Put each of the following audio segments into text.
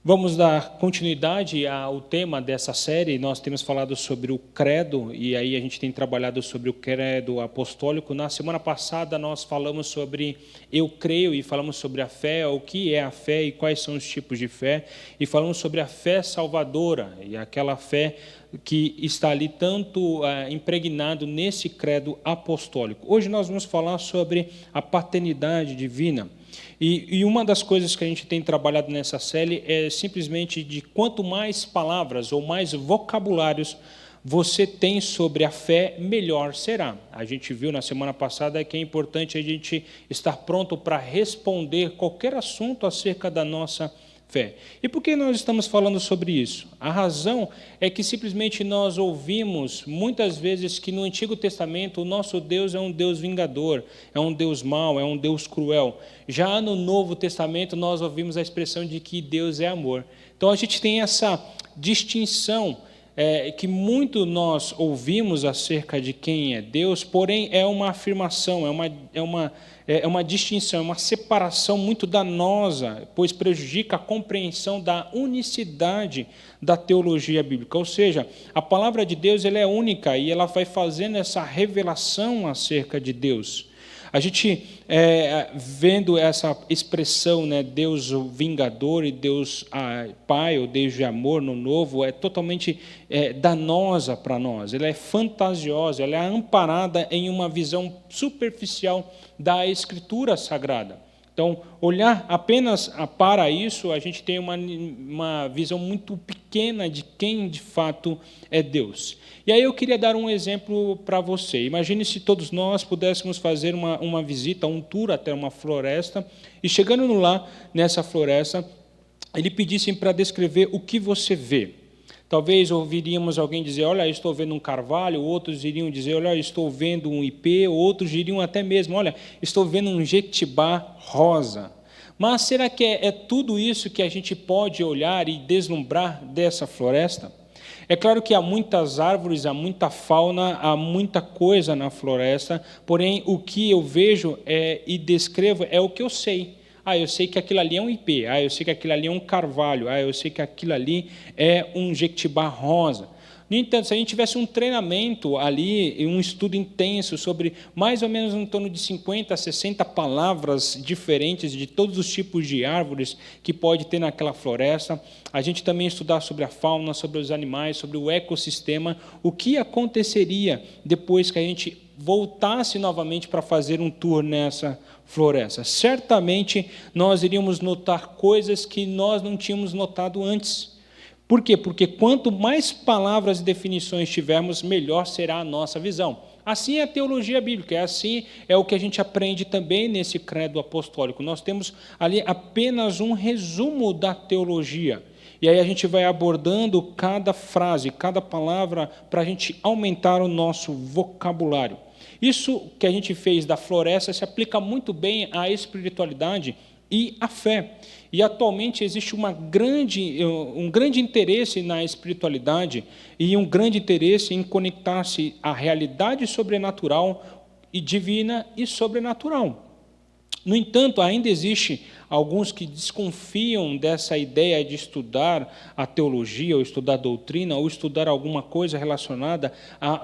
Vamos dar continuidade ao tema dessa série. Nós temos falado sobre o credo, e aí a gente tem trabalhado sobre o credo apostólico. Na semana passada nós falamos sobre eu creio e falamos sobre a fé, o que é a fé e quais são os tipos de fé, e falamos sobre a fé salvadora, e aquela fé que está ali tanto impregnado nesse credo apostólico. Hoje nós vamos falar sobre a paternidade divina. E uma das coisas que a gente tem trabalhado nessa série é simplesmente de quanto mais palavras ou mais vocabulários você tem sobre a fé, melhor será. A gente viu na semana passada que é importante a gente estar pronto para responder qualquer assunto acerca da nossa fé. E por que nós estamos falando sobre isso? A razão é que simplesmente nós ouvimos muitas vezes que no Antigo Testamento o nosso Deus é um Deus vingador, é um Deus mau, é um Deus cruel. Já no Novo Testamento nós ouvimos a expressão de que Deus é amor. Então a gente tem essa distinção que muito nós ouvimos acerca de quem é Deus, porém é uma afirmação, é uma distinção, é uma separação muito danosa, pois prejudica a compreensão da unicidade da teologia bíblica. Ou seja, a palavra de Deus ela é única e ela vai fazendo essa revelação acerca de Deus. A gente, vendo essa expressão, né, Deus o vingador e Deus Pai, ou Deus de amor no Novo, é totalmente danosa para nós. Ela é fantasiosa, ela é amparada em uma visão superficial da Escritura Sagrada. Então, olhar apenas para isso, a gente tem uma visão muito pequena de quem de fato é Deus. E aí eu queria dar um exemplo para você. Imagine se todos nós pudéssemos fazer uma visita, um tour até uma floresta, e chegando lá, nessa floresta, ele pedisse para descrever o que você vê. Talvez ouviríamos alguém dizer, olha, eu estou vendo um carvalho, outros iriam dizer, olha, eu estou vendo um ipê, outros diriam até mesmo, olha, estou vendo um jequitibá rosa. Mas será que é tudo isso que a gente pode olhar e deslumbrar dessa floresta? É claro que há muitas árvores, há muita fauna, há muita coisa na floresta, porém o que eu vejo e descrevo é o que eu sei. Eu sei que aquilo ali é um ipê. Eu sei que aquilo ali é um carvalho. Eu sei que aquilo ali é um jequitibá rosa. No entanto, se a gente tivesse um treinamento ali, um estudo intenso sobre mais ou menos em torno de 50 a 60 palavras diferentes de todos os tipos de árvores que pode ter naquela floresta, a gente também estudar sobre a fauna, sobre os animais, sobre o ecossistema, o que aconteceria depois que a gente voltasse novamente para fazer um tour nessa floresta. Certamente nós iríamos notar coisas que nós não tínhamos notado antes. Por quê? Porque quanto mais palavras e definições tivermos, melhor será a nossa visão. Assim é a teologia bíblica, assim é o que a gente aprende também nesse credo apostólico. Nós temos ali apenas um resumo da teologia. E aí a gente vai abordando cada frase, cada palavra, para a gente aumentar o nosso vocabulário. Isso que a gente fez da floresta se aplica muito bem à espiritualidade e à fé. E atualmente existe um grande interesse na espiritualidade e um grande interesse em conectar-se à realidade sobrenatural e divina e sobrenatural. No entanto, ainda existe alguns que desconfiam dessa ideia de estudar a teologia, ou estudar a doutrina, ou estudar alguma coisa relacionada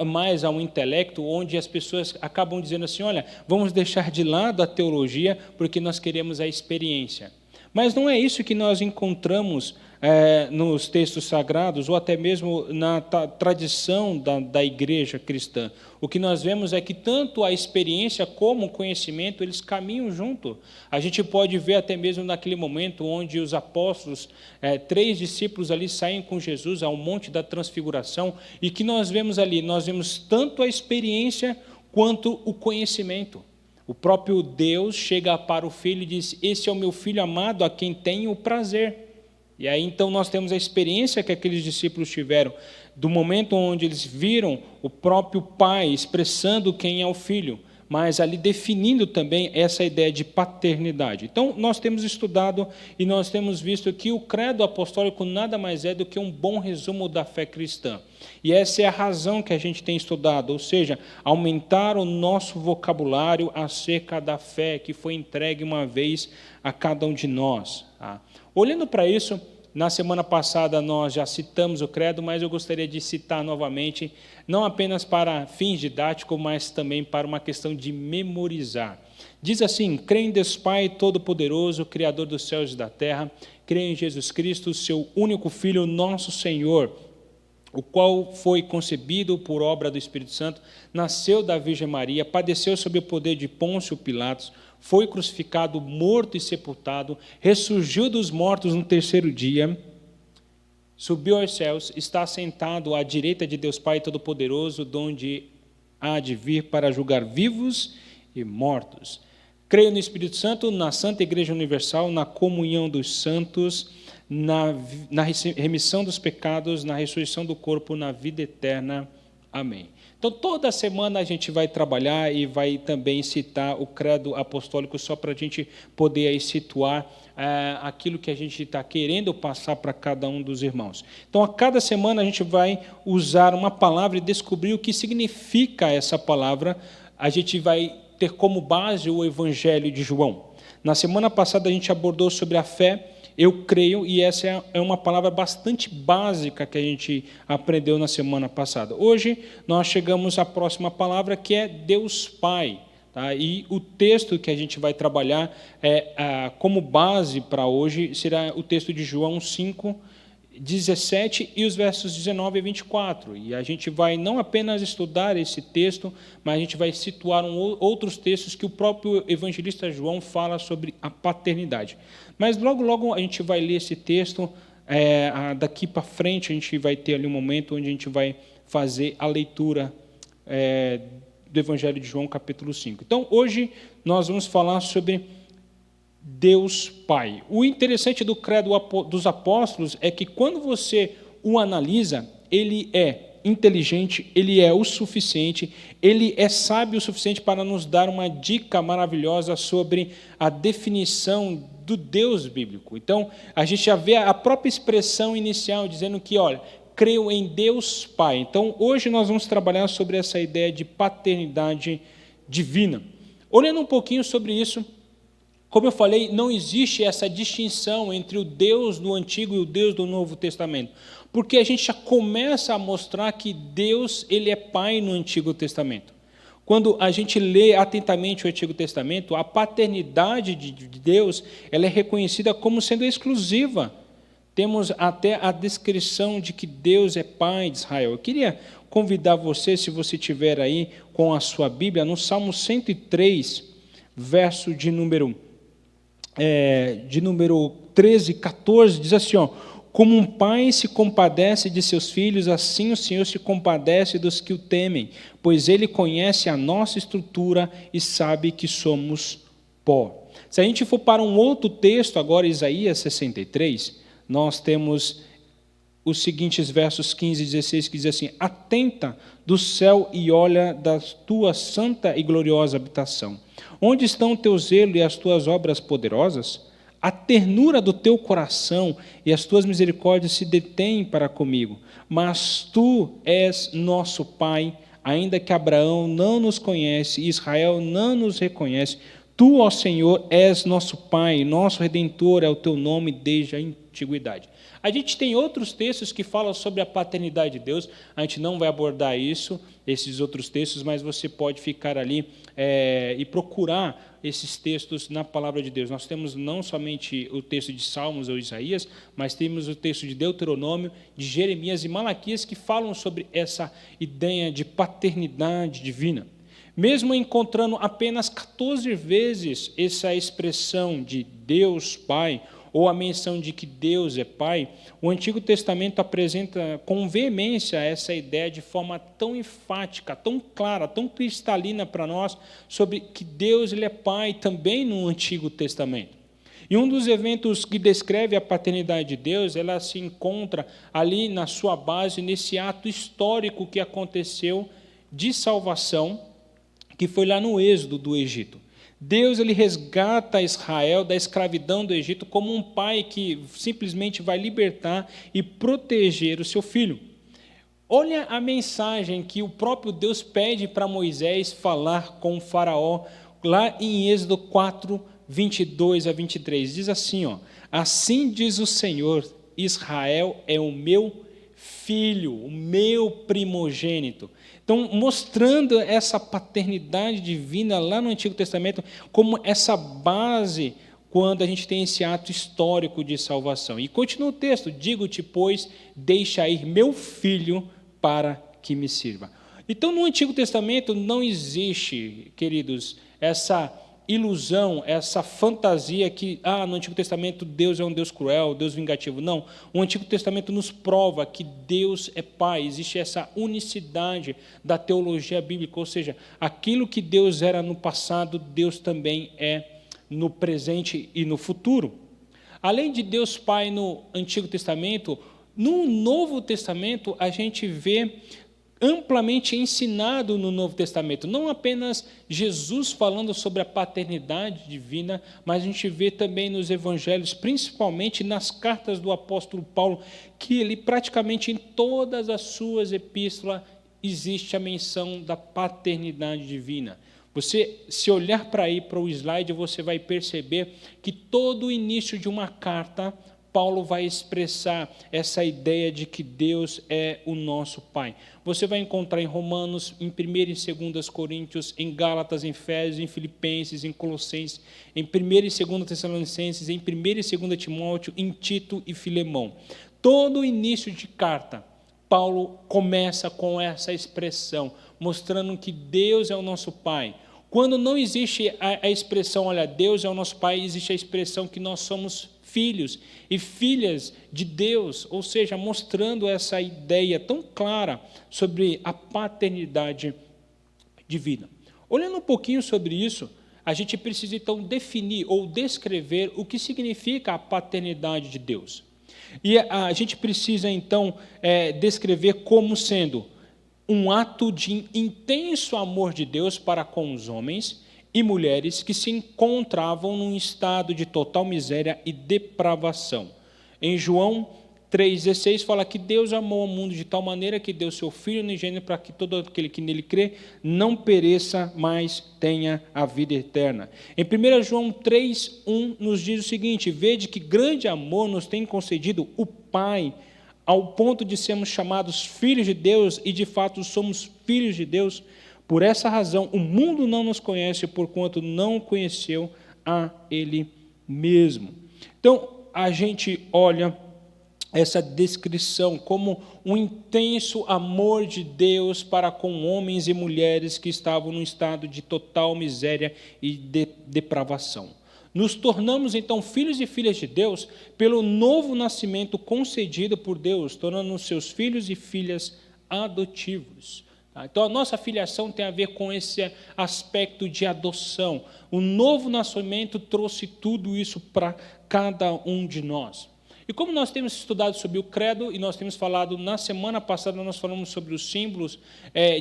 mais ao intelecto, onde as pessoas acabam dizendo assim, olha, vamos deixar de lado a teologia porque nós queremos a experiência. Mas não é isso que nós encontramos nos textos sagrados, ou até mesmo na tradição da igreja cristã. O que nós vemos é que tanto a experiência como o conhecimento, eles caminham junto. A gente pode ver até mesmo naquele momento onde os apóstolos, 3 discípulos ali saem com Jesus ao Monte da Transfiguração, e que nós vemos ali, nós vemos tanto a experiência quanto o conhecimento. O próprio Deus chega para o filho e diz, esse é o meu filho amado a quem tenho o prazer. E aí então nós temos a experiência que aqueles discípulos tiveram, do momento onde eles viram o próprio Pai expressando quem é o Filho, mas ali definindo também essa ideia de paternidade. Então nós temos estudado e nós temos visto que o credo apostólico nada mais é do que um bom resumo da fé cristã. E essa é a razão que a gente tem estudado, ou seja, aumentar o nosso vocabulário acerca da fé que foi entregue uma vez a cada um de nós. Olhando para isso, Na semana passada nós já citamos o credo, mas eu gostaria de citar novamente, não apenas para fins didáticos, mas também para uma questão de memorizar. Diz assim: creio em Deus Pai Todo-Poderoso, Criador dos céus e da terra, creio em Jesus Cristo, seu único Filho, nosso Senhor, o qual foi concebido por obra do Espírito Santo, nasceu da Virgem Maria, padeceu sob o poder de Pôncio Pilatos, foi crucificado, morto e sepultado, ressurgiu dos mortos no terceiro dia, subiu aos céus, está sentado à direita de Deus Pai Todo-Poderoso, donde há de vir para julgar vivos e mortos. Creio no Espírito Santo, na Santa Igreja Universal, na comunhão dos santos, na remissão dos pecados, na ressurreição do corpo, na vida eterna. Amém. Então, toda semana a gente vai trabalhar e vai também citar o credo apostólico, só para a gente poder aí situar aquilo que a gente está querendo passar para cada um dos irmãos. Então, a cada semana a gente vai usar uma palavra e descobrir o que significa essa palavra. A gente vai ter como base o Evangelho de João. Na semana passada a gente abordou sobre a fé, eu creio, e essa é uma palavra bastante básica que a gente aprendeu na semana passada. Hoje nós chegamos à próxima palavra, que é Deus Pai. Tá? E o texto que a gente vai trabalhar como base para hoje será o texto de João 5, 17 e os versos 19 a 24. E a gente vai não apenas estudar esse texto, mas a gente vai situar outros textos que o próprio evangelista João fala sobre a paternidade. Mas logo a gente vai ler esse texto, daqui para frente a gente vai ter ali um momento onde a gente vai fazer a leitura do Evangelho de João, capítulo 5. Então, hoje nós vamos falar sobre Deus Pai. O interessante do credo dos apóstolos é que quando você o analisa, ele é inteligente, ele é o suficiente, ele é sábio o suficiente para nos dar uma dica maravilhosa sobre a definição do Deus bíblico. Então, a gente já vê a própria expressão inicial dizendo que, olha, creio em Deus Pai. Então, hoje nós vamos trabalhar sobre essa ideia de paternidade divina. Olhando um pouquinho sobre isso, como eu falei, não existe essa distinção entre o Deus do Antigo e o Deus do Novo Testamento, porque a gente já começa a mostrar que Deus ele é Pai no Antigo Testamento. Quando a gente lê atentamente o Antigo Testamento, a paternidade de Deus ela é reconhecida como sendo exclusiva. Temos até a descrição de que Deus é Pai de Israel. Eu queria convidar você, se você estiver aí com a sua Bíblia, no Salmo 103, verso de número 13, 14, diz assim, ó: como um pai se compadece de seus filhos, assim o Senhor se compadece dos que o temem, pois Ele conhece a nossa estrutura e sabe que somos pó. Se a gente for para um outro texto, agora Isaías 63, nós temos os seguintes versos 15 e 16, que diz assim: atenta do céu e olha da tua santa e gloriosa habitação. Onde estão o teu zelo e as tuas obras poderosas? A ternura do teu coração e as tuas misericórdias se detêm para comigo. Mas tu és nosso Pai, ainda que Abraão não nos conhece e Israel não nos reconhece. Tu, ó Senhor, és nosso Pai, nosso Redentor é o teu nome desde a antiguidade. A gente tem outros textos que falam sobre a paternidade de Deus, a gente não vai abordar esses outros textos, mas você pode ficar ali e procurar esses textos na palavra de Deus. Nós temos não somente o texto de Salmos ou Isaías, mas temos o texto de Deuteronômio, de Jeremias e Malaquias, que falam sobre essa ideia de paternidade divina. Mesmo encontrando apenas 14 vezes essa expressão de Deus Pai, ou a menção de que Deus é Pai, o Antigo Testamento apresenta com veemência essa ideia de forma tão enfática, tão clara, tão cristalina para nós, sobre que Deus ele é Pai também no Antigo Testamento. E um dos eventos que descreve a paternidade de Deus, ela se encontra ali na sua base, nesse ato histórico que aconteceu de salvação, que foi lá no êxodo do Egito. Deus ele resgata Israel da escravidão do Egito como um pai que simplesmente vai libertar e proteger o seu filho. Olha a mensagem que o próprio Deus pede para Moisés falar com o faraó, lá em Êxodo 4, 22 a 23. Diz assim, ó: assim diz o Senhor, Israel é o meu filho, o meu primogênito. Então, mostrando essa paternidade divina lá no Antigo Testamento como essa base quando a gente tem esse ato histórico de salvação. E continua o texto: digo-te, pois, deixa ir meu filho para que me sirva. Então, no Antigo Testamento não existe, queridos, essa ilusão, essa fantasia que, no Antigo Testamento Deus é um Deus cruel, Deus vingativo. Não, o Antigo Testamento nos prova que Deus é Pai, existe essa unicidade da teologia bíblica, ou seja, aquilo que Deus era no passado, Deus também é no presente e no futuro. Além de Deus Pai no Antigo Testamento, no Novo Testamento a gente vê amplamente ensinado no Novo Testamento, não apenas Jesus falando sobre a paternidade divina, mas a gente vê também nos evangelhos, principalmente nas cartas do apóstolo Paulo, que ele praticamente em todas as suas epístolas existe a menção da paternidade divina. Você, se olhar para o slide, você vai perceber que todo o início de uma carta, Paulo vai expressar essa ideia de que Deus é o nosso Pai. Você vai encontrar em Romanos, em 1 e 2 Coríntios, em Gálatas, em Efésios, em Filipenses, em Colossenses, em 1 e 2 Tessalonicenses, em 1 e 2 Timóteo, em Tito e Filemão. Todo o início de carta, Paulo começa com essa expressão, mostrando que Deus é o nosso Pai. Quando não existe a expressão, olha, Deus é o nosso Pai, existe a expressão que nós somos filhos e filhas de Deus, ou seja, mostrando essa ideia tão clara sobre a paternidade divina. Olhando um pouquinho sobre isso, a gente precisa então definir ou descrever o que significa a paternidade de Deus. E a gente precisa então descrever como sendo um ato de intenso amor de Deus para com os homens e mulheres que se encontravam num estado de total miséria e depravação. Em João 3,16 fala que Deus amou o mundo de tal maneira que deu seu Filho unigênito para que todo aquele que nele crê não pereça, mas tenha a vida eterna. Em 1 João 3,1 nos diz o seguinte: vede que grande amor nos tem concedido o Pai, ao ponto de sermos chamados filhos de Deus, e de fato somos filhos de Deus. Por essa razão, o mundo não nos conhece, porquanto não conheceu a Ele mesmo. Então, a gente olha essa descrição como um intenso amor de Deus para com homens e mulheres que estavam num estado de total miséria e depravação. Nos tornamos, então, filhos e filhas de Deus pelo novo nascimento concedido por Deus, tornando-nos seus filhos e filhas adotivos. Então, a nossa filiação tem a ver com esse aspecto de adoção. O novo nascimento trouxe tudo isso para cada um de nós. E como nós temos estudado sobre o credo, e nós temos falado, na semana passada, nós falamos sobre os símbolos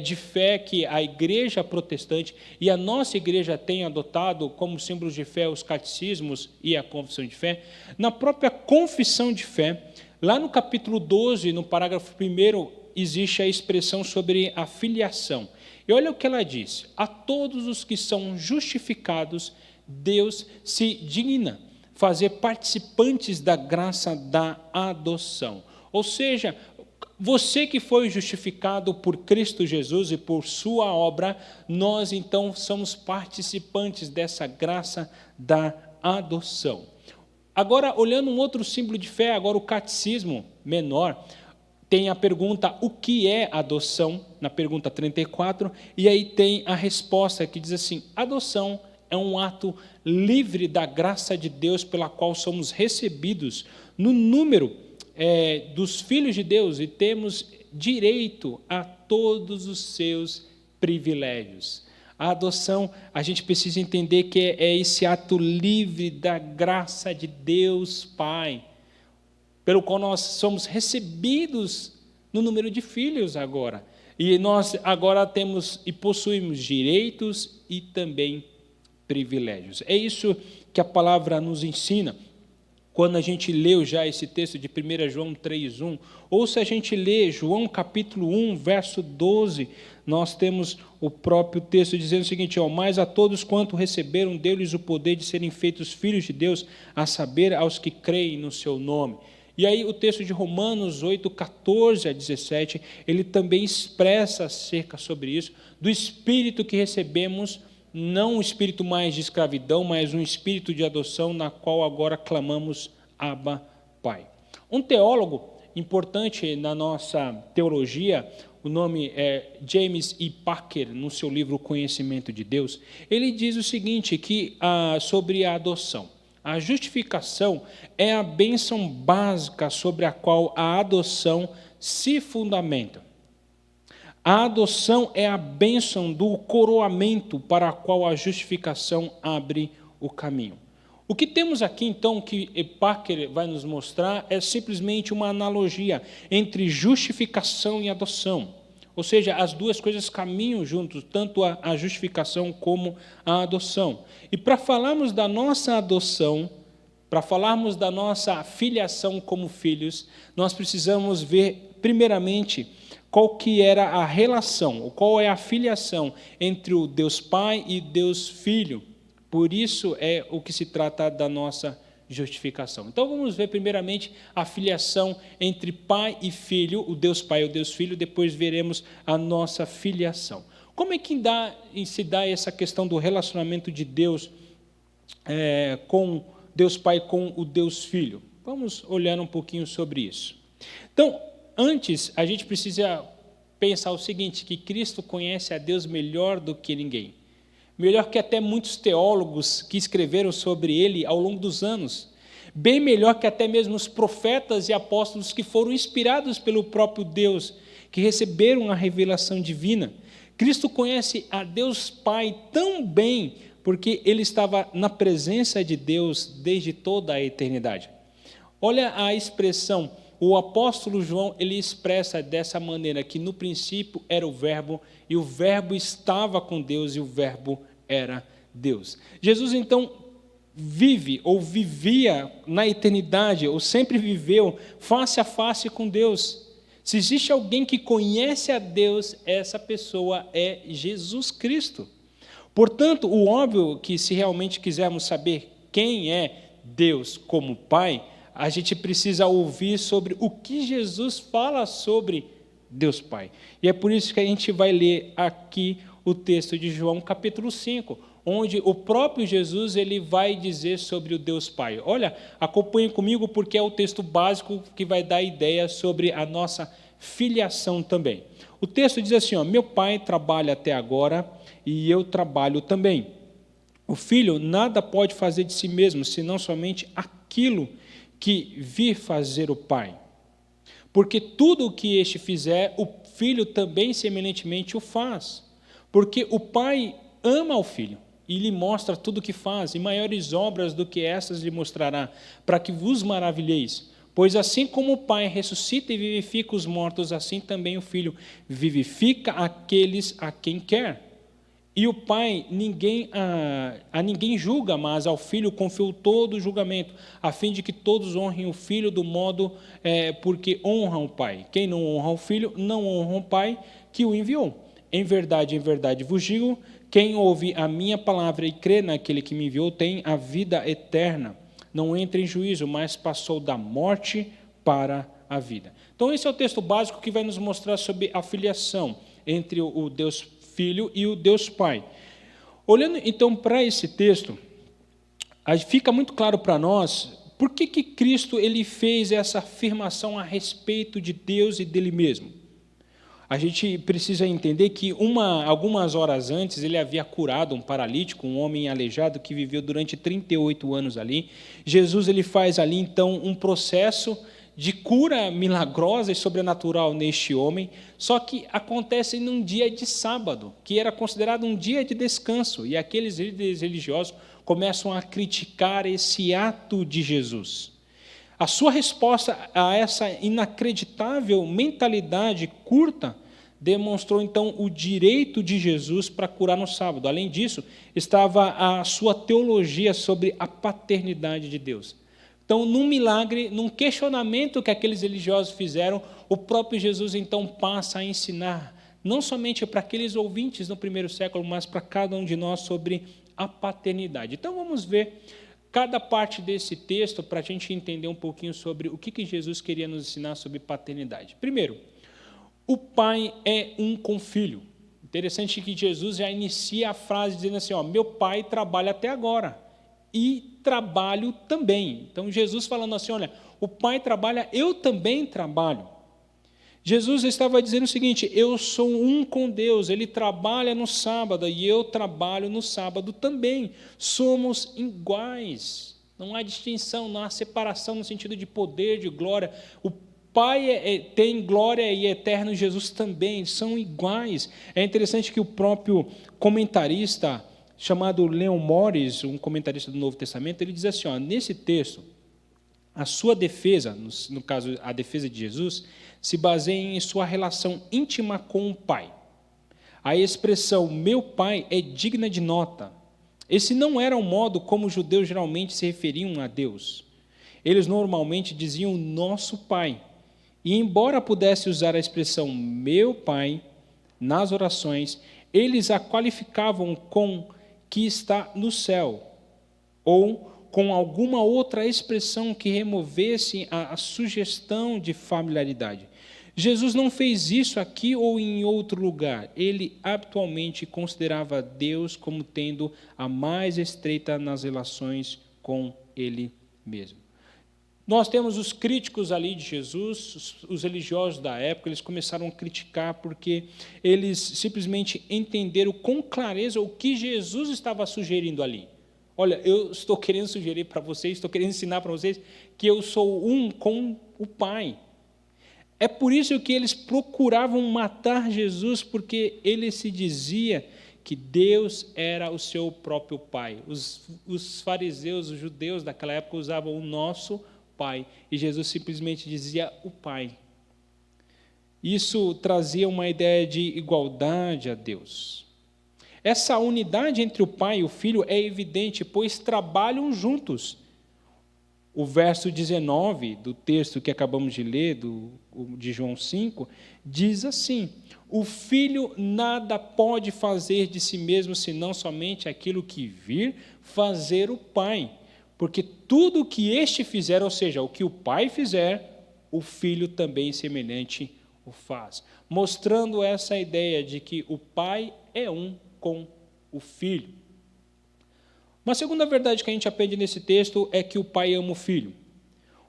de fé que a igreja protestante e a nossa igreja tem adotado como símbolos de fé os catecismos e a confissão de fé. Na própria confissão de fé, lá no capítulo 12, no parágrafo 1º, existe a expressão sobre a filiação. E olha o que ela diz: a todos os que são justificados, Deus se digna fazer participantes da graça da adoção. Ou seja, você que foi justificado por Cristo Jesus e por sua obra, nós então somos participantes dessa graça da adoção. Agora, olhando um outro símbolo de fé, agora o catecismo menor, tem a pergunta, o que é adoção? Na pergunta 34, e aí tem a resposta que diz assim: adoção é um ato livre da graça de Deus pela qual somos recebidos no número dos filhos de Deus e temos direito a todos os seus privilégios. A adoção, a gente precisa entender que é esse ato livre da graça de Deus Pai, pelo qual nós somos recebidos no número de filhos agora. E nós agora temos e possuímos direitos e também privilégios. É isso que a palavra nos ensina. Quando a gente leu já esse texto de 1 João 3,1, ou se a gente lê João capítulo 1, verso 12, nós temos o próprio texto dizendo o seguinte: mas a todos quanto receberam, deu-lhes o poder de serem feitos filhos de Deus, a saber, aos que creem no seu nome. E aí o texto de Romanos 8, 14 a 17, ele também expressa acerca sobre isso, do espírito que recebemos, não um espírito mais de escravidão, mas um espírito de adoção, na qual agora clamamos Abba, Pai. Um teólogo importante na nossa teologia, o nome é James E. Packer, no seu livro Conhecimento de Deus, ele diz o seguinte, que sobre a adoção. A justificação é a bênção básica sobre a qual a adoção se fundamenta. A adoção é a bênção do coroamento para a qual a justificação abre o caminho. O que temos aqui, então, que Packer vai nos mostrar, é simplesmente uma analogia entre justificação e adoção. Ou seja, as duas coisas caminham juntos, tanto a justificação como a adoção. E para falarmos da nossa adoção, para falarmos da nossa filiação como filhos, nós precisamos ver, primeiramente, qual que era a relação, ou qual é a filiação entre o Deus Pai e Deus Filho. Por isso é o que se trata da nossa justificação. Então vamos ver primeiramente a filiação entre pai e filho, o Deus Pai e o Deus Filho, depois veremos a nossa filiação. Como é que se dá essa questão do relacionamento de Deus com Deus Pai com o Deus Filho? Vamos olhar um pouquinho sobre isso. Então, antes a gente precisa pensar o seguinte, que Cristo conhece a Deus melhor do que ninguém. Melhor que até muitos teólogos que escreveram sobre ele ao longo dos anos. Bem melhor que até mesmo os profetas e apóstolos que foram inspirados pelo próprio Deus, que receberam a revelação divina. Cristo conhece a Deus Pai tão bem, porque ele estava na presença de Deus desde toda a eternidade. Olha a expressão, o apóstolo João, ele expressa dessa maneira, que no princípio era o verbo, e o verbo estava com Deus, e o verbo era Deus. Jesus, então, vive, ou vivia na eternidade, ou sempre viveu face a face com Deus. Se existe alguém que conhece a Deus, essa pessoa é Jesus Cristo. Portanto, o óbvio que se realmente quisermos saber quem é Deus como Pai, a gente precisa ouvir sobre o que Jesus fala sobre Deus Pai. E é por isso que a gente vai ler aqui o texto de João, capítulo 5, onde o próprio Jesus ele vai dizer sobre o Deus Pai. Olha, acompanhe comigo, porque é o texto básico que vai dar ideia sobre a nossa filiação também. O texto diz assim, meu Pai trabalha até agora e eu trabalho também. O Filho nada pode fazer de si mesmo, senão somente aquilo que vir fazer o Pai. Porque tudo o que este fizer, o Filho também semelhantemente o faz. Porque o Pai ama o Filho e lhe mostra tudo o que faz, e maiores obras do que essas lhe mostrará, para que vos maravilheis. Pois assim como o Pai ressuscita e vivifica os mortos, assim também o Filho vivifica aqueles a quem quer. E o Pai a ninguém julga, mas ao Filho confiou todo o julgamento, a fim de que todos honrem o Filho do modo porque honram o Pai. Quem não honra o Filho, não honra o Pai que o enviou. Em verdade vos digo, quem ouve a minha palavra e crê naquele que me enviou, tem a vida eterna. Não entra em juízo, mas passou da morte para a vida. Então esse é o texto básico que vai nos mostrar sobre a filiação entre o Deus Filho e o Deus Pai. Olhando então para esse texto, fica muito claro para nós por que Cristo ele fez essa afirmação a respeito de Deus e dele mesmo. A gente precisa entender que algumas horas antes ele havia curado um paralítico, um homem aleijado que viveu durante 38 anos ali. Jesus ele faz ali então um processo de cura milagrosa e sobrenatural neste homem, só que acontece num dia de sábado, que era considerado um dia de descanso, e aqueles líderes religiosos começam a criticar esse ato de Jesus. A sua resposta a essa inacreditável mentalidade curta demonstrou, então, o direito de Jesus para curar no sábado. Além disso, estava a sua teologia sobre a paternidade de Deus. Então, num milagre, num questionamento que aqueles religiosos fizeram, o próprio Jesus, então, passa a ensinar, não somente para aqueles ouvintes no primeiro século, mas para cada um de nós sobre a paternidade. Então, vamos ver cada parte desse texto para a gente entender um pouquinho sobre o que Jesus queria nos ensinar sobre paternidade. Primeiro, o pai é um com o filho. Interessante que Jesus já inicia a frase dizendo assim, meu pai trabalha até agora e trabalho também. Então, Jesus falando assim, olha, o pai trabalha, eu também trabalho. Jesus estava dizendo o seguinte, eu sou um com Deus, ele trabalha no sábado e eu trabalho no sábado também. Somos iguais, não há distinção, não há separação no sentido de poder, de glória. O Pai tem glória e eterno Jesus também, são iguais. É interessante que o próprio comentarista, chamado Leon Morris, um comentarista do Novo Testamento, ele diz assim, nesse texto, a sua defesa, no caso a defesa de Jesus, se baseia em sua relação íntima com o Pai. A expressão meu Pai é digna de nota. Esse não era o modo como os judeus geralmente se referiam a Deus. Eles normalmente diziam nosso Pai. E embora pudesse usar a expressão meu Pai nas orações, eles a qualificavam com que está no céu, ou com alguma outra expressão que removesse a sugestão de familiaridade. Jesus não fez isso aqui ou em outro lugar. Ele habitualmente considerava Deus como tendo a mais estreita nas relações com Ele mesmo. Nós temos os críticos ali de Jesus, os religiosos da época, eles começaram a criticar porque eles simplesmente entenderam com clareza o que Jesus estava sugerindo ali. Olha, eu estou querendo sugerir para vocês, estou querendo ensinar para vocês que eu sou um com o Pai. É por isso que eles procuravam matar Jesus, porque ele se dizia que Deus era o seu próprio Pai. Os fariseus, os judeus daquela época usavam o nosso Pai, e Jesus simplesmente dizia o Pai. Isso trazia uma ideia de igualdade a Deus. Essa unidade entre o Pai e o Filho é evidente, pois trabalham juntos. O verso 19 do texto que acabamos de ler, de João 5, diz assim, o Filho nada pode fazer de si mesmo, senão somente aquilo que vir fazer o Pai. Porque tudo o que este fizer, ou seja, o que o Pai fizer, o Filho também semelhante o faz. Mostrando essa ideia de que o Pai é um com o Filho. Uma segunda verdade que a gente aprende nesse texto é que o Pai ama o Filho.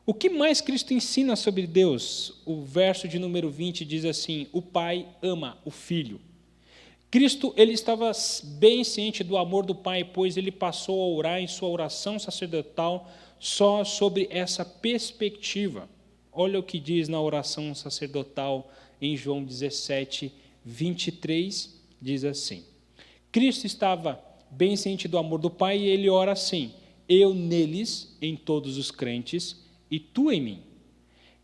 O que mais Cristo ensina sobre Deus? O verso de número 20 diz assim, o Pai ama o Filho. Cristo ele estava bem ciente do amor do Pai, pois ele passou a orar em sua oração sacerdotal só sobre essa perspectiva. Olha o que diz na oração sacerdotal em João 17, 23, diz assim, Cristo estava bem ciente do amor do Pai e ele ora assim, eu neles, em todos os crentes, e tu em mim.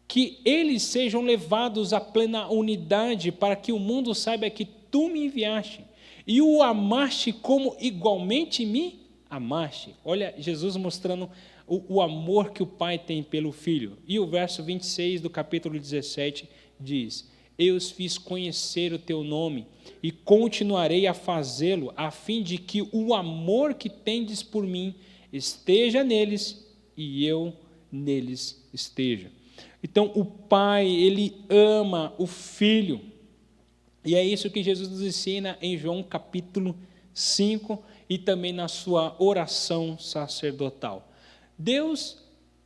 Que eles sejam levados à plena unidade para que o mundo saiba que tu me enviaste e o amaste como igualmente me amaste. Olha, Jesus mostrando o amor que o Pai tem pelo Filho. E o verso 26 do capítulo 17 diz, eu os fiz conhecer o teu nome e continuarei a fazê-lo, a fim de que o amor que tendes por mim esteja neles e eu neles esteja. Então, o Pai, ele ama o Filho. E é isso que Jesus nos ensina em João capítulo 5 e também na sua oração sacerdotal. Deus,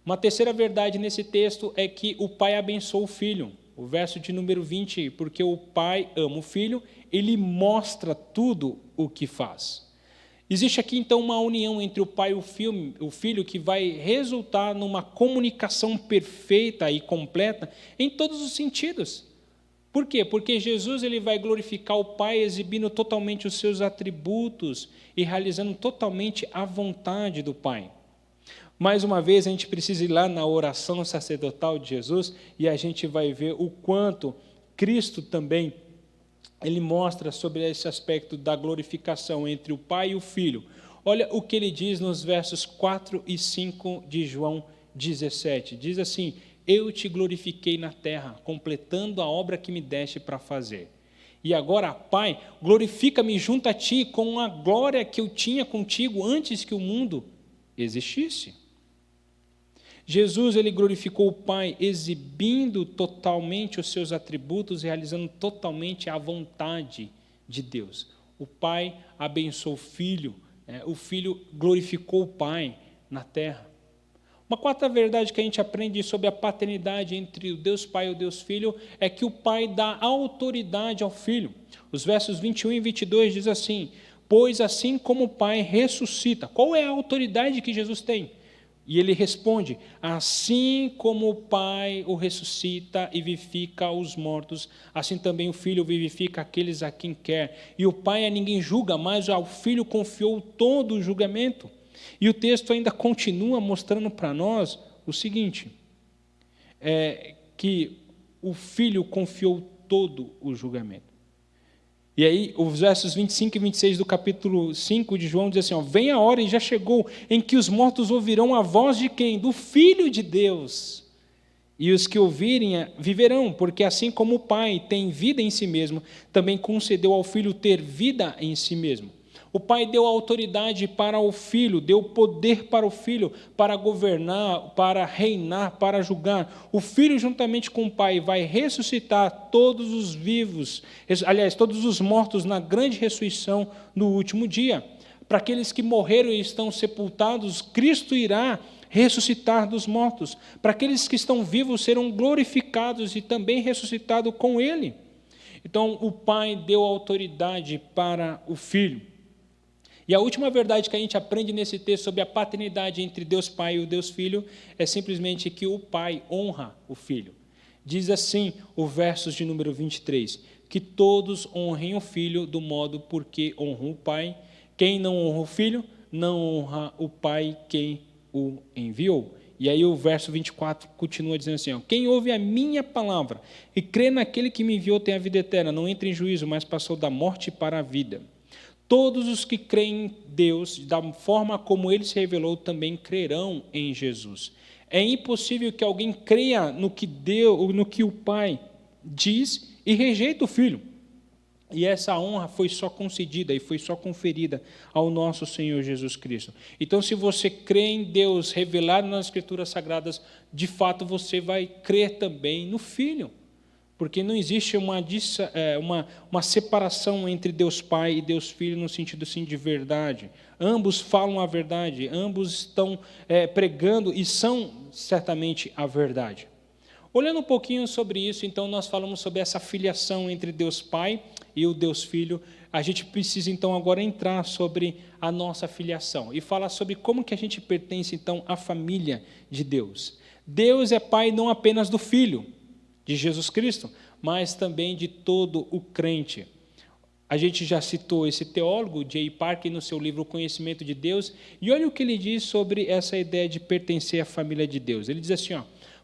uma terceira verdade nesse texto é que o Pai abençoa o Filho. O verso de número 20, porque o Pai ama o Filho, ele mostra tudo o que faz. Existe aqui então uma união entre o Pai e o Filho que vai resultar numa comunicação perfeita e completa em todos os sentidos. Por quê? Porque Jesus ele vai glorificar o Pai exibindo totalmente os seus atributos e realizando totalmente a vontade do Pai. Mais uma vez, a gente precisa ir lá na oração sacerdotal de Jesus e a gente vai ver o quanto Cristo também ele mostra sobre esse aspecto da glorificação entre o Pai e o Filho. Olha o que ele diz nos versos 4 e 5 de João 17. Diz assim, eu te glorifiquei na terra, completando a obra que me deste para fazer. E agora, Pai, glorifica-me junto a ti com a glória que eu tinha contigo antes que o mundo existisse. Jesus, ele glorificou o Pai, exibindo totalmente os seus atributos, realizando totalmente a vontade de Deus. O Pai abençoou o Filho glorificou o Pai na terra. Uma quarta verdade que a gente aprende sobre a paternidade entre o Deus Pai e o Deus Filho é que o Pai dá autoridade ao Filho. Os versos 21 e 22 diz assim: pois assim como o Pai ressuscita. Qual é a autoridade que Jesus tem? E ele responde: assim como o Pai o ressuscita e vivifica os mortos, assim também o Filho vivifica aqueles a quem quer. E o Pai a ninguém julga, mas ao Filho confiou todo o julgamento. E o texto ainda continua mostrando para nós o seguinte, que o Filho confiou todo o julgamento. E aí, os versos 25 e 26 do capítulo 5 de João diz assim, vem a hora e já chegou em que os mortos ouvirão a voz de quem? Do Filho de Deus. E os que ouvirem viverão, porque assim como o Pai tem vida em si mesmo, também concedeu ao Filho ter vida em si mesmo. O Pai deu autoridade para o Filho, deu poder para o Filho, para governar, para reinar, para julgar. O Filho, juntamente com o Pai, vai ressuscitar todos os vivos, aliás, todos os mortos na grande ressurreição no último dia. Para aqueles que morreram e estão sepultados, Cristo irá ressuscitar dos mortos. Para aqueles que estão vivos, serão glorificados e também ressuscitados com Ele. Então, o Pai deu autoridade para o Filho. E a última verdade que a gente aprende nesse texto sobre a paternidade entre Deus Pai e o Deus Filho é simplesmente que o Pai honra o Filho. Diz assim o verso de número 23, que todos honrem o Filho do modo porque honram o Pai. Quem não honra o Filho, não honra o Pai quem o enviou. E aí o verso 24 continua dizendo assim, quem ouve a minha palavra e crê naquele que me enviou tem a vida eterna, não entra em juízo, mas passou da morte para a vida. Todos os que creem em Deus, da forma como Ele se revelou, também crerão em Jesus. É impossível que alguém creia no que o Pai diz e rejeite o Filho. E essa honra foi só concedida e foi só conferida ao nosso Senhor Jesus Cristo. Então, se você crê em Deus revelado nas Escrituras Sagradas, de fato você vai crer também no Filho. Porque não existe uma separação entre Deus Pai e Deus Filho no sentido assim, de verdade. Ambos falam a verdade, ambos estão pregando e são certamente a verdade. Olhando um pouquinho sobre isso, então, nós falamos sobre essa filiação entre Deus Pai e o Deus Filho. A gente precisa, então, agora entrar sobre a nossa filiação e falar sobre como que a gente pertence, então, à família de Deus. Deus é Pai não apenas do Filho, de Jesus Cristo, mas também de todo o crente. A gente já citou esse teólogo, J. Parker, no seu livro O Conhecimento de Deus, e olha o que ele diz sobre essa ideia de pertencer à família de Deus. Ele diz assim,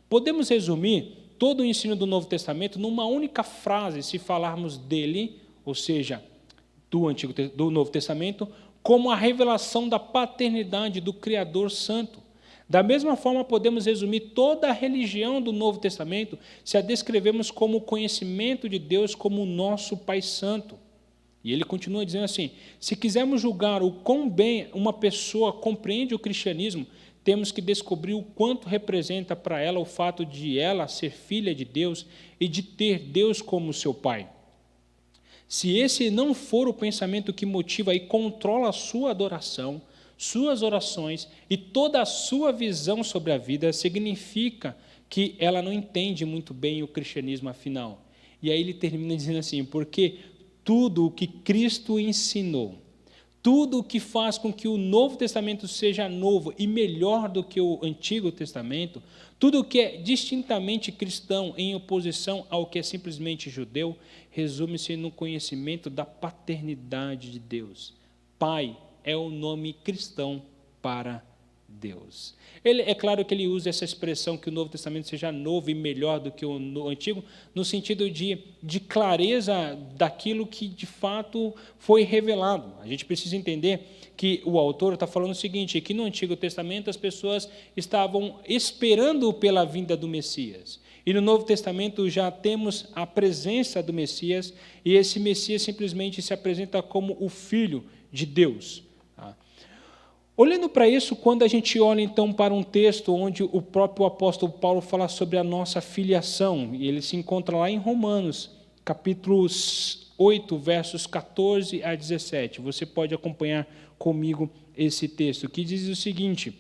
podemos resumir todo o ensino do Novo Testamento numa única frase, se falarmos dele, ou seja, do Novo Testamento, como a revelação da paternidade do Criador Santo. Da mesma forma, podemos resumir toda a religião do Novo Testamento se a descrevemos como o conhecimento de Deus como o nosso Pai Santo. E ele continua dizendo assim, se quisermos julgar o quão bem uma pessoa compreende o cristianismo, temos que descobrir o quanto representa para ela o fato de ela ser filha de Deus e de ter Deus como seu Pai. Se esse não for o pensamento que motiva e controla a sua adoração, suas orações e toda a sua visão sobre a vida, significa que ela não entende muito bem o cristianismo afinal. E aí ele termina dizendo assim, porque tudo o que Cristo ensinou, tudo o que faz com que o Novo Testamento seja novo e melhor do que o Antigo Testamento, tudo o que é distintamente cristão em oposição ao que é simplesmente judeu, resume-se no conhecimento da paternidade de Deus. Pai é o nome cristão para Deus. É claro que ele usa essa expressão que o Novo Testamento seja novo e melhor do que o Antigo, no sentido de clareza daquilo que de fato foi revelado. A gente precisa entender que o autor está falando o seguinte, que no Antigo Testamento as pessoas estavam esperando pela vinda do Messias. E no Novo Testamento já temos a presença do Messias, e esse Messias simplesmente se apresenta como o Filho de Deus. Olhando para isso, quando a gente olha então para um texto onde o próprio apóstolo Paulo fala sobre a nossa filiação, e ele se encontra lá em Romanos, capítulo 8, versos 14 a 17. Você pode acompanhar comigo esse texto, que diz o seguinte: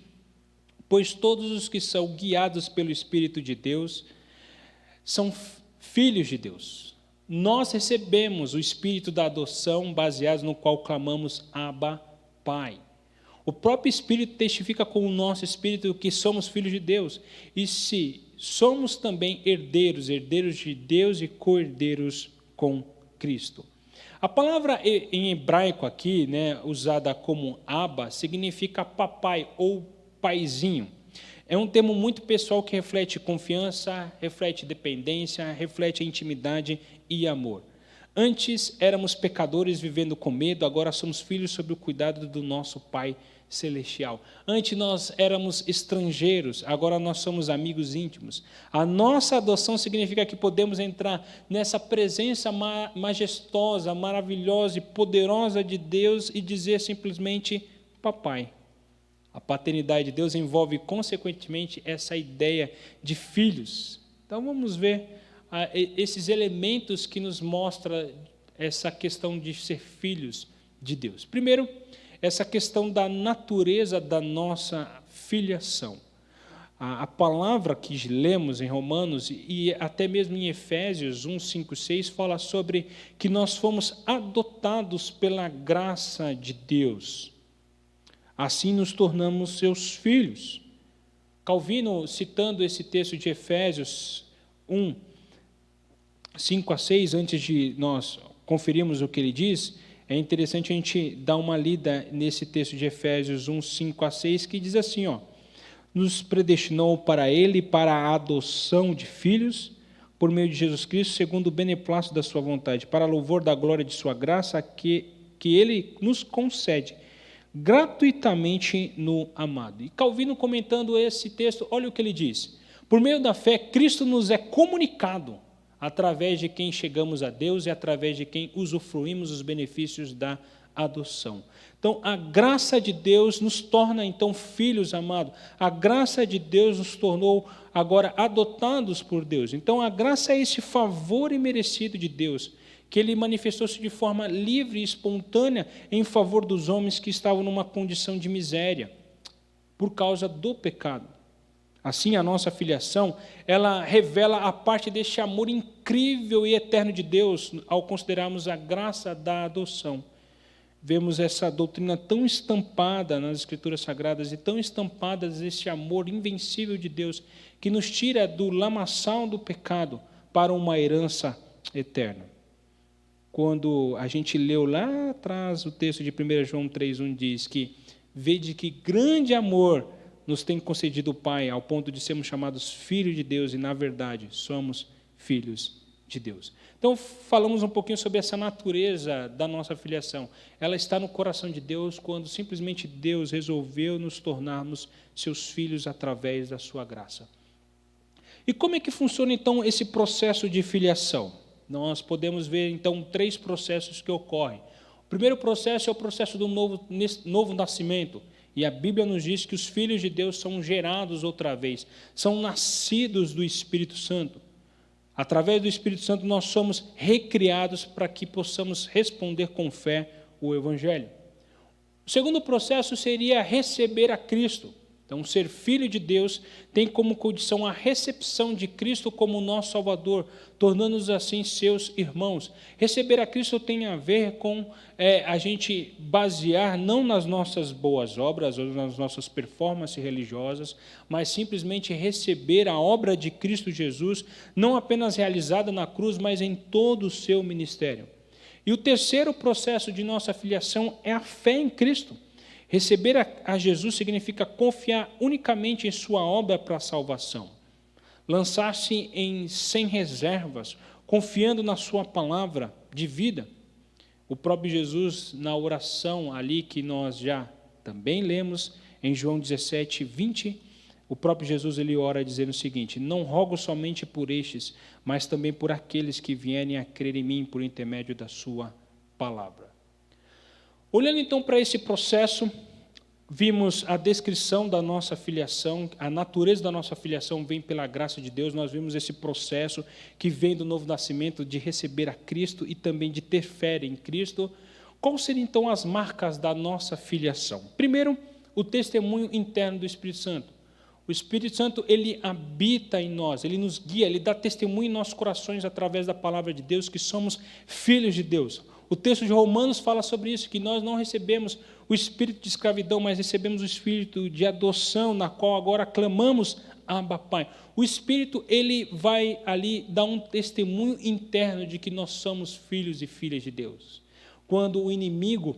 pois todos os que são guiados pelo Espírito de Deus são filhos de Deus. Nós recebemos o Espírito da adoção, baseado no qual clamamos Abba, Pai. O próprio Espírito testifica com o nosso Espírito que somos filhos de Deus. E se somos também herdeiros, herdeiros de Deus e co-herdeiros com Cristo. A palavra em hebraico aqui, usada como Abba, significa papai ou paizinho. É um termo muito pessoal que reflete confiança, reflete dependência, reflete intimidade e amor. Antes éramos pecadores vivendo com medo, agora somos filhos sob o cuidado do nosso Pai Celestial. Antes nós éramos estrangeiros, agora nós somos amigos íntimos. A nossa adoção significa que podemos entrar nessa presença majestosa, maravilhosa e poderosa de Deus e dizer simplesmente papai. A paternidade de Deus envolve, consequentemente, essa ideia de filhos. Então, vamos ver esses elementos que nos mostram essa questão de ser filhos de Deus. Primeiro, essa questão da natureza da nossa filiação. A palavra que lemos em Romanos e até mesmo em Efésios 1, 5, 6, fala sobre que nós fomos adotados pela graça de Deus. Assim nos tornamos seus filhos. Calvino, citando esse texto de Efésios 1, 5 a 6, antes de nós conferirmos o que ele diz, é interessante a gente dar uma lida nesse texto de Efésios 1, 5 a 6, que diz assim, nos predestinou para ele para a adoção de filhos, por meio de Jesus Cristo, segundo o beneplácito da sua vontade, para louvor da glória de sua graça, que ele nos concede gratuitamente no amado. E Calvino, comentando esse texto, olha o que ele diz: por meio da fé, Cristo nos é comunicado, através de quem chegamos a Deus e através de quem usufruímos os benefícios da adoção. Então, a graça de Deus nos torna, então, filhos amados. A graça de Deus nos tornou, agora, adotados por Deus. Então, a graça é esse favor imerecido de Deus, que Ele manifestou-se de forma livre e espontânea em favor dos homens que estavam numa condição de miséria, por causa do pecado. Assim, a nossa filiação, ela revela a parte deste amor incrível e eterno de Deus, ao considerarmos a graça da adoção. Vemos essa doutrina tão estampada nas Escrituras Sagradas e tão estampada nesse amor invencível de Deus, que nos tira do lamaçal do pecado para uma herança eterna. Quando a gente leu lá atrás o texto de 1 João 3,1 diz que vede que grande amor nos tem concedido o Pai, ao ponto de sermos chamados filhos de Deus, e na verdade somos filhos de Deus. Então, falamos um pouquinho sobre essa natureza da nossa filiação. Ela está no coração de Deus quando simplesmente Deus resolveu nos tornarmos seus filhos através da sua graça. E como é que funciona, então, esse processo de filiação? Nós podemos ver, então, 3 processos que ocorrem. O primeiro processo é o processo do novo nascimento. E a Bíblia nos diz que os filhos de Deus são gerados outra vez, são nascidos do Espírito Santo. Através do Espírito Santo nós somos recriados para que possamos responder com fé o Evangelho. O segundo processo seria receber a Cristo. Então, ser filho de Deus tem como condição a recepção de Cristo como nosso Salvador, tornando-nos assim seus irmãos. Receber a Cristo tem a ver com a gente basear não nas nossas boas obras ou nas nossas performances religiosas, mas simplesmente receber a obra de Cristo Jesus, não apenas realizada na cruz, mas em todo o seu ministério. E o terceiro processo de nossa filiação é a fé em Cristo. Receber a Jesus significa confiar unicamente em sua obra para a salvação. Lançar-se sem reservas, confiando na sua palavra de vida. O próprio Jesus, na oração ali que nós já também lemos, em João 17, 20, o próprio Jesus ele ora dizendo o seguinte: não rogo somente por estes, mas também por aqueles que vierem a crer em mim por intermédio da sua palavra. Olhando então para esse processo, vimos a descrição da nossa filiação, a natureza da nossa filiação vem pela graça de Deus, nós vimos esse processo que vem do novo nascimento, de receber a Cristo e também de ter fé em Cristo. Quais seriam, então, as marcas da nossa filiação? Primeiro, o testemunho interno do Espírito Santo. O Espírito Santo, ele habita em nós, ele nos guia, ele dá testemunho em nossos corações através da palavra de Deus, que somos filhos de Deus. O texto de Romanos fala sobre isso, que nós não recebemos o espírito de escravidão, mas recebemos o espírito de adoção, na qual agora clamamos, Abba, Pai. O Espírito, ele vai ali dar um testemunho interno de que nós somos filhos e filhas de Deus. Quando o inimigo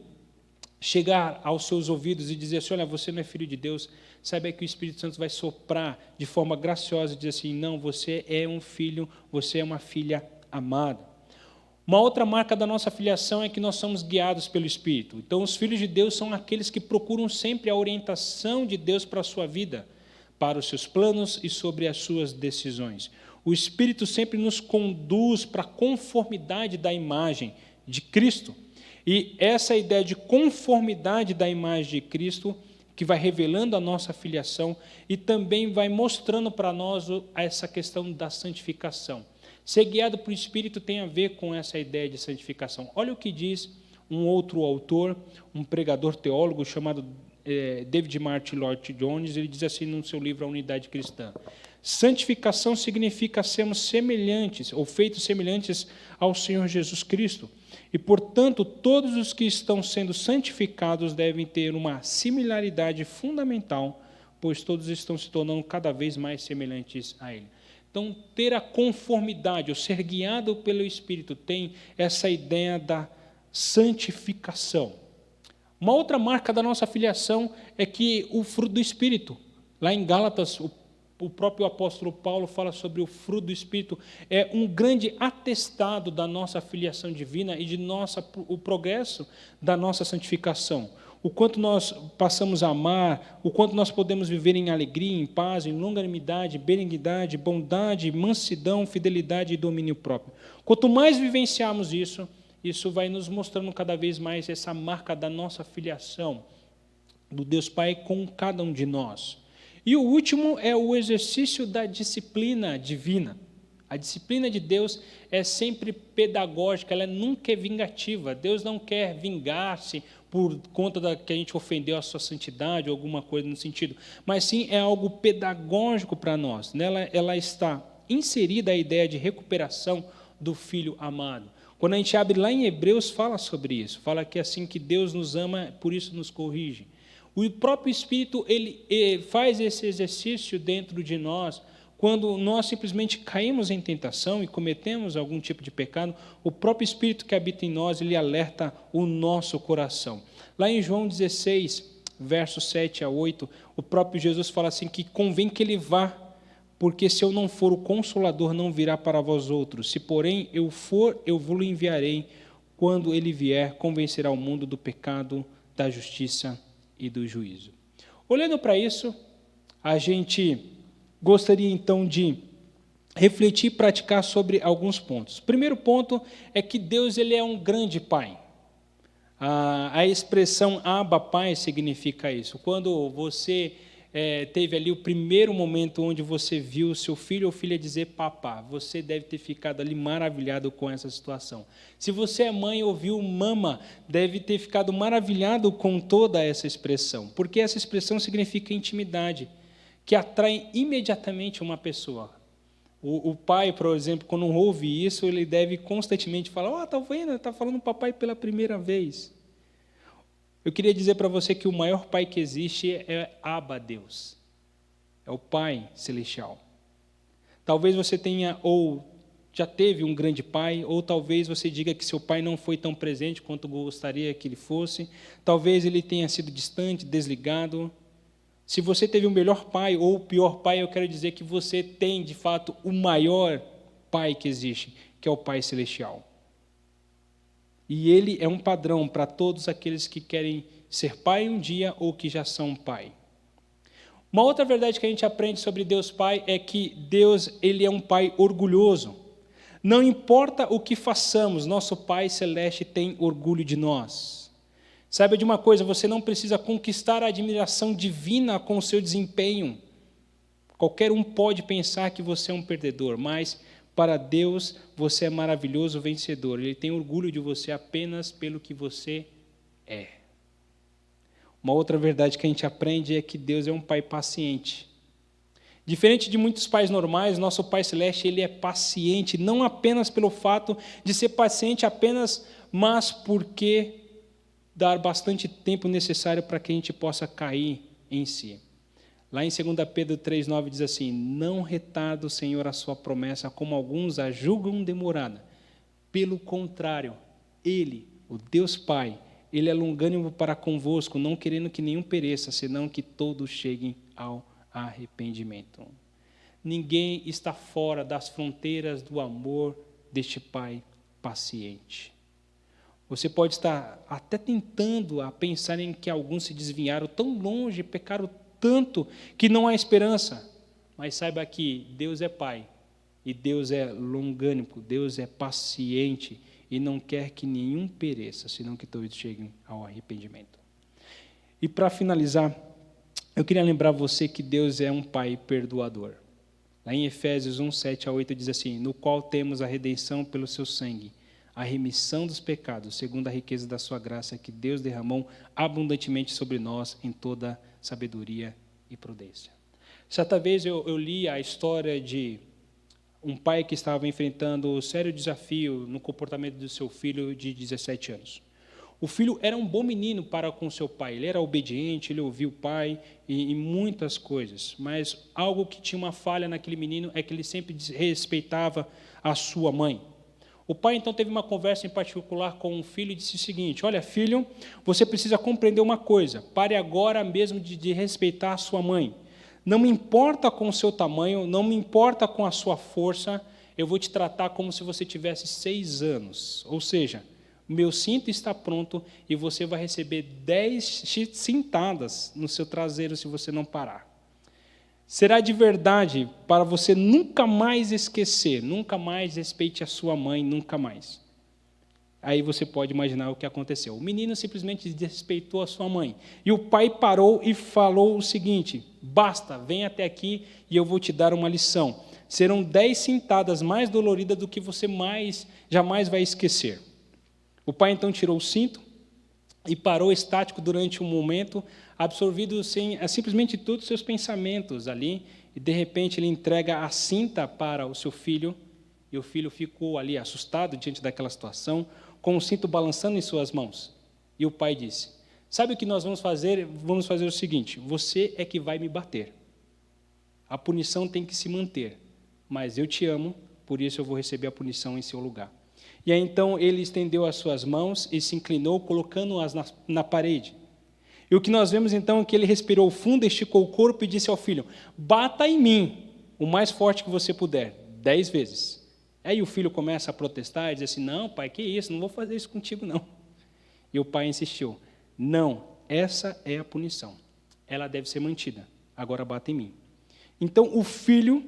chegar aos seus ouvidos e dizer assim, olha, você não é filho de Deus, saiba que o Espírito Santo vai soprar de forma graciosa e dizer assim, não, você é um filho, você é uma filha amada. Uma outra marca da nossa filiação é que nós somos guiados pelo Espírito. Então, os filhos de Deus são aqueles que procuram sempre a orientação de Deus para a sua vida, para os seus planos e sobre as suas decisões. O Espírito sempre nos conduz para a conformidade da imagem de Cristo. E essa ideia de conformidade da imagem de Cristo, que vai revelando a nossa filiação e também vai mostrando para nós essa questão da santificação. Ser guiado pelo Espírito tem a ver com essa ideia de santificação. Olha o que diz um outro autor, um pregador teólogo chamado David Martin Lloyd-Jones, ele diz assim no seu livro A Unidade Cristã: santificação significa sermos semelhantes, ou feitos semelhantes ao Senhor Jesus Cristo. E, portanto, todos os que estão sendo santificados devem ter uma similaridade fundamental, pois todos estão se tornando cada vez mais semelhantes a Ele. Então, ter a conformidade, ou ser guiado pelo Espírito, tem essa ideia da santificação. Uma outra marca da nossa filiação é que o fruto do Espírito, lá em Gálatas, o próprio apóstolo Paulo fala sobre o fruto do Espírito, é um grande atestado da nossa filiação divina e de o progresso da nossa santificação. O quanto nós passamos a amar, o quanto nós podemos viver em alegria, em paz, em longanimidade, benignidade, bondade, mansidão, fidelidade e domínio próprio. Quanto mais vivenciarmos isso, isso vai nos mostrando cada vez mais essa marca da nossa filiação, do Deus Pai com cada um de nós. E o último é o exercício da disciplina divina. A disciplina de Deus é sempre pedagógica, ela nunca é vingativa. Deus não quer vingar-se por conta que a gente ofendeu a sua santidade ou alguma coisa no sentido, mas sim é algo pedagógico para nós. Nela ela está inserida a ideia de recuperação do Filho amado. Quando a gente abre lá em Hebreus, fala sobre isso. Fala que é assim que Deus nos ama, por isso nos corrige. O próprio Espírito ele faz esse exercício dentro de nós. Quando nós simplesmente caímos em tentação e cometemos algum tipo de pecado, o próprio Espírito que habita em nós, ele alerta o nosso coração. Lá em João 16, versos 7 a 8, o próprio Jesus fala assim, que convém que ele vá, porque se eu não for, o Consolador não virá para vós outros. Se, porém, eu for, eu vos enviarei. Quando ele vier, convencerá o mundo do pecado, da justiça e do juízo. Olhando para isso, a gente gostaria então de refletir e praticar sobre alguns pontos. O primeiro ponto é que Deus ele é um grande Pai. A expressão Abba Pai significa isso. Quando você teve ali o primeiro momento onde você viu o seu filho ou filha dizer papá, você deve ter ficado ali maravilhado com essa situação. Se você é mãe e ouviu mama, deve ter ficado maravilhado com toda essa expressão, porque essa expressão significa intimidade, que atrai imediatamente uma pessoa. O pai, por exemplo, quando ouve isso, ele deve constantemente falar, está vendo, está falando papai pela primeira vez. Eu queria dizer para você que o maior pai que existe é Abba, Deus. É o Pai Celestial. Talvez você tenha, ou já teve um grande pai, ou talvez você diga que seu pai não foi tão presente quanto gostaria que ele fosse. Talvez ele tenha sido distante, desligado. Se você teve o melhor pai ou o pior pai, eu quero dizer que você tem, de fato, o maior pai que existe, que é o Pai Celestial. E ele é um padrão para todos aqueles que querem ser pai um dia ou que já são pai. Uma outra verdade que a gente aprende sobre Deus Pai é que Deus ele é um Pai orgulhoso. Não importa o que façamos, nosso Pai Celeste tem orgulho de nós. Saiba de uma coisa, você não precisa conquistar a admiração divina com o seu desempenho. Qualquer um pode pensar que você é um perdedor, mas para Deus você é maravilhoso vencedor. Ele tem orgulho de você apenas pelo que você é. Uma outra verdade que a gente aprende é que Deus é um Pai paciente. Diferente de muitos pais normais, nosso Pai Celeste ele é paciente, não apenas pelo fato de ser paciente apenas, mas porque dar bastante tempo necessário para que a gente possa cair em si. Lá em 2 Pedro 3,9 diz assim: não retarda o Senhor a sua promessa, como alguns a julgam demorada. Pelo contrário, Ele, o Deus Pai, Ele é longânimo para convosco, não querendo que nenhum pereça, senão que todos cheguem ao arrependimento. Ninguém está fora das fronteiras do amor deste Pai paciente. Você pode estar até tentando a pensar em que alguns se desviaram tão longe, pecaram tanto que não há esperança. Mas saiba que Deus é Pai, e Deus é longânimo, Deus é paciente, e não quer que nenhum pereça, senão que todos cheguem ao arrependimento. E para finalizar, eu queria lembrar você que Deus é um Pai perdoador. Lá em Efésios 1, 7-8 diz assim: no qual temos a redenção pelo seu sangue, a remissão dos pecados, segundo a riqueza da sua graça, que Deus derramou abundantemente sobre nós em toda sabedoria e prudência. Certa vez eu li a história de um pai que estava enfrentando um sério desafio no comportamento do seu filho de 17 anos. O filho era um bom menino para com seu pai, ele era obediente, ele ouvia o pai em muitas coisas, mas algo que tinha uma falha naquele menino é que ele sempre respeitava a sua mãe. O pai, então, teve uma conversa em particular com o filho e disse o seguinte: olha, filho, você precisa compreender uma coisa, pare agora mesmo de respeitar a sua mãe. Não me importa com o seu tamanho, não me importa com a sua força, eu vou te tratar como se você tivesse 6 anos. Ou seja, meu cinto está pronto e você vai receber 10 cintadas no seu traseiro se você não parar. Será de verdade para você nunca mais esquecer, nunca mais respeite a sua mãe, nunca mais. Aí você pode imaginar o que aconteceu. O menino simplesmente desrespeitou a sua mãe. E o pai parou e falou o seguinte: basta, vem até aqui e eu vou te dar uma lição. Serão 10 cintadas mais doloridas do que você jamais vai esquecer. O pai então tirou o cinto e parou estático durante um momento, absorvido simplesmente todos os seus pensamentos ali, e de repente ele entrega a cinta para o seu filho, e o filho ficou ali assustado diante daquela situação, com o cinto balançando em suas mãos. E o pai disse: sabe o que nós vamos fazer? Vamos fazer o seguinte: você é que vai me bater. A punição tem que se manter, mas eu te amo, por isso eu vou receber a punição em seu lugar. E aí então ele estendeu as suas mãos e se inclinou, colocando-as na parede. E o que nós vemos então é que ele respirou fundo, esticou o corpo e disse ao filho: bata em mim, o mais forte que você puder, 10 vezes. Aí o filho começa a protestar e diz assim: não, pai, que isso, não vou fazer isso contigo, não. E o pai insistiu: não, essa é a punição, ela deve ser mantida, agora bata em mim. Então o filho,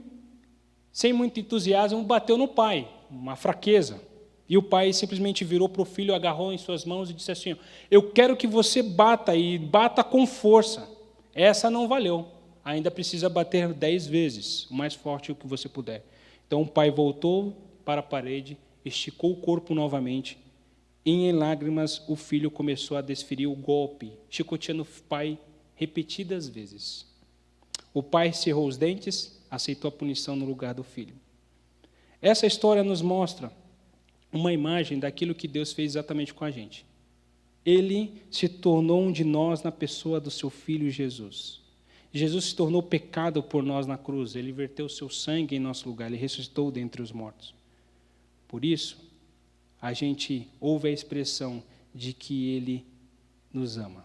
sem muito entusiasmo, bateu no pai, uma fraqueza. E o pai simplesmente virou para o filho, agarrou em suas mãos e disse assim: eu quero que você bata, e bata com força. Essa não valeu, ainda precisa bater 10 vezes, o mais forte que você puder. Então o pai voltou para a parede, esticou o corpo novamente, e em lágrimas o filho começou a desferir o golpe, chicoteando o pai repetidas vezes. O pai cerrou os dentes, aceitou a punição no lugar do filho. Essa história nos mostra uma imagem daquilo que Deus fez exatamente com a gente. Ele se tornou um de nós na pessoa do seu Filho Jesus. Jesus se tornou pecado por nós na cruz, ele verteu o seu sangue em nosso lugar, ele ressuscitou dentre os mortos. Por isso, a gente ouve a expressão de que ele nos ama.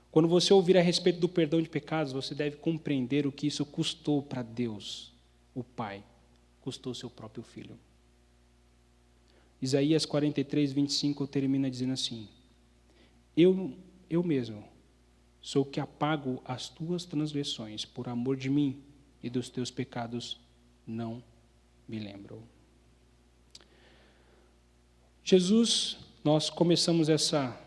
Quando você ouvir a respeito do perdão de pecados, você deve compreender o que isso custou para Deus, o Pai, custou seu próprio Filho. Isaías 43, 25 termina dizendo assim: eu mesmo sou o que apago as tuas transgressões, por amor de mim, e dos teus pecados não me lembro. Jesus, nós começamos essa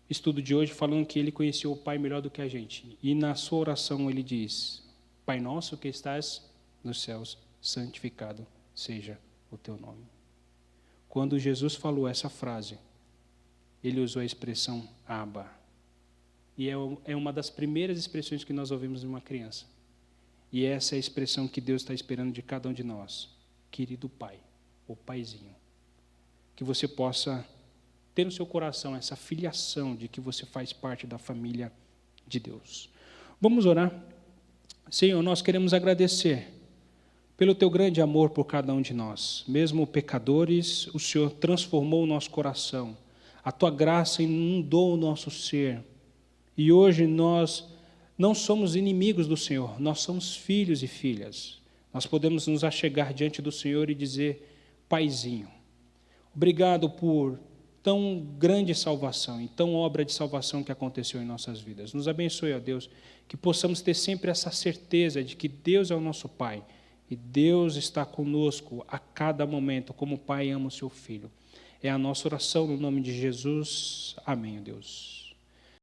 estudo de hoje falando que ele conhecia o Pai melhor do que a gente. E na sua oração ele diz: Pai nosso que estás nos céus, santificado seja o teu nome. Quando Jesus falou essa frase, ele usou a expressão Abba. E é uma das primeiras expressões que nós ouvimos de uma criança. E essa é a expressão que Deus está esperando de cada um de nós. Querido Pai, ou Paizinho. Que você possa ter no seu coração essa filiação de que você faz parte da família de Deus. Vamos orar? Senhor, nós queremos agradecer pelo teu grande amor por cada um de nós. Mesmo pecadores, o Senhor transformou o nosso coração. A tua graça inundou o nosso ser. E hoje nós não somos inimigos do Senhor, nós somos filhos e filhas. Nós podemos nos achegar diante do Senhor e dizer: Paizinho, obrigado por tão grande salvação e tão obra de salvação que aconteceu em nossas vidas. Nos abençoe, ó Deus, que possamos ter sempre essa certeza de que Deus é o nosso Pai e Deus está conosco a cada momento, como o Pai ama o seu Filho. É a nossa oração no nome de Jesus. Amém, ó Deus.